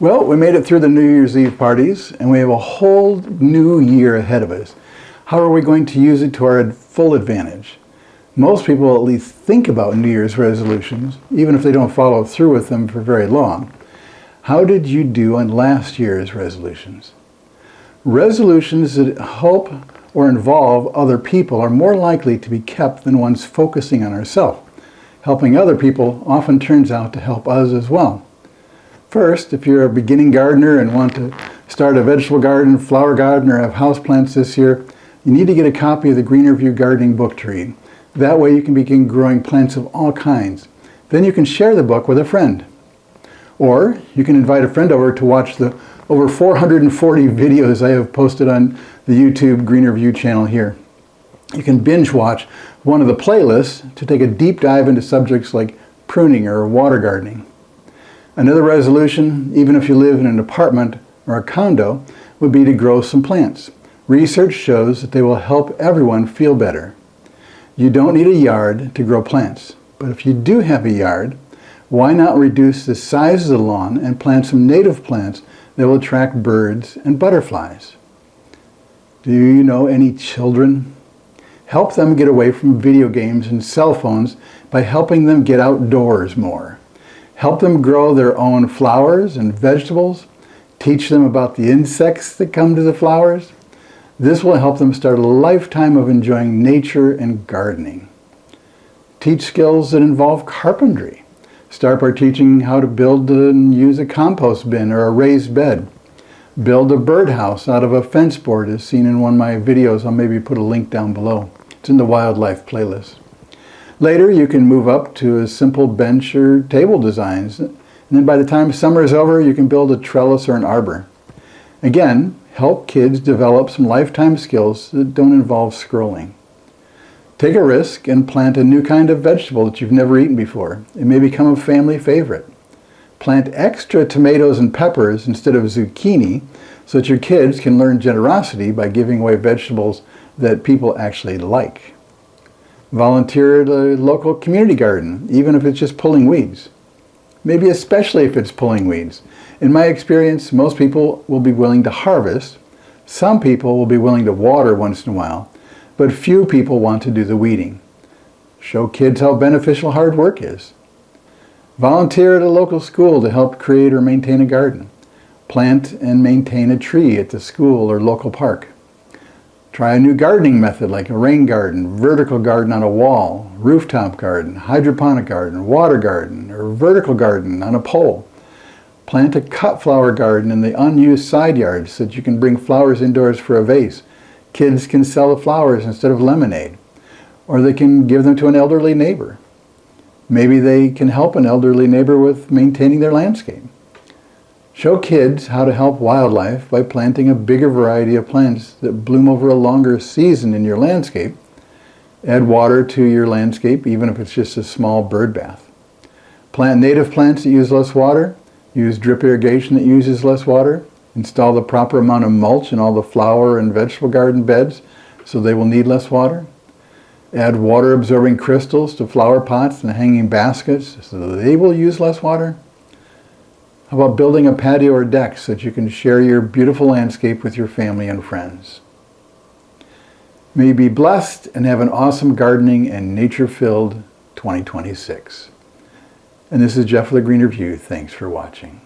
Well, we made it through the New Year's Eve parties, and we have a whole new year ahead of us. How are we going to use it to our full advantage? Most people at least think about New Year's resolutions, even if they don't follow through with them for very long. How did you do on last year's resolutions? Resolutions that help or involve other people are more likely to be kept than ones focusing on ourselves. Helping other people often turns out to help us as well. First, if you're a beginning gardener and want to start a vegetable garden, flower garden, or have houseplants this year, you need to get a copy of the Greener View Gardening book to read. That way you can begin growing plants of all kinds. Then you can share the book with a friend. Or you can invite a friend over to watch the over 440 videos I have posted on the YouTube Greener View channel here. You can binge watch one of the playlists to take a deep dive into subjects like pruning or water gardening. Another resolution, even if you live in an apartment or a condo, would be to grow some plants. Research shows that they will help everyone feel better. You don't need a yard to grow plants, but if you do have a yard, why not reduce the size of the lawn and plant some native plants that will attract birds and butterflies? Do you know any children? Help them get away from video games and cell phones by helping them get outdoors more. Help them grow their own flowers and vegetables. Teach them about the insects that come to the flowers. This will help them start a lifetime of enjoying nature and gardening. Teach skills that involve carpentry. Start by teaching how to build and use a compost bin or a raised bed. Build a birdhouse out of a fence board as seen in one of my videos. I'll maybe put a link down below. It's in the wildlife playlist. Later, you can move up to a simple bench or table designs. And then by the time summer is over, you can build a trellis or an arbor. Again, help kids develop some lifetime skills that don't involve scrolling. Take a risk and plant a new kind of vegetable that you've never eaten before. It may become a family favorite. Plant extra tomatoes and peppers instead of zucchini so that your kids can learn generosity by giving away vegetables that people actually like. Volunteer at a local community garden, even if it's just pulling weeds. Maybe especially if it's pulling weeds. In my experience, most people will be willing to harvest. Some people will be willing to water once in a while, but few people want to do the weeding. Show kids how beneficial hard work is. Volunteer at a local school to help create or maintain a garden. Plant and maintain a tree at the school or local park. Try a new gardening method like a rain garden, vertical garden on a wall, rooftop garden, hydroponic garden, water garden, or vertical garden on a pole. Plant a cut flower garden in the unused side yard so that you can bring flowers indoors for a vase. Kids can sell the flowers instead of lemonade, or they can give them to an elderly neighbor. Maybe they can help an elderly neighbor with maintaining their landscape. Show kids how to help wildlife by planting a bigger variety of plants that bloom over a longer season in your landscape. Add water to your landscape, even if it's just a small bird bath. Plant native plants that use less water. Use drip irrigation that uses less water. Install the proper amount of mulch in all the flower and vegetable garden beds so they will need less water. Add water-absorbing crystals to flower pots and hanging baskets so they will use less water. How about building a patio or deck so that you can share your beautiful landscape with your family and friends? May you be blessed and have an awesome gardening and nature-filled 2026. And this is Jeff with the Greener View. Thanks for watching.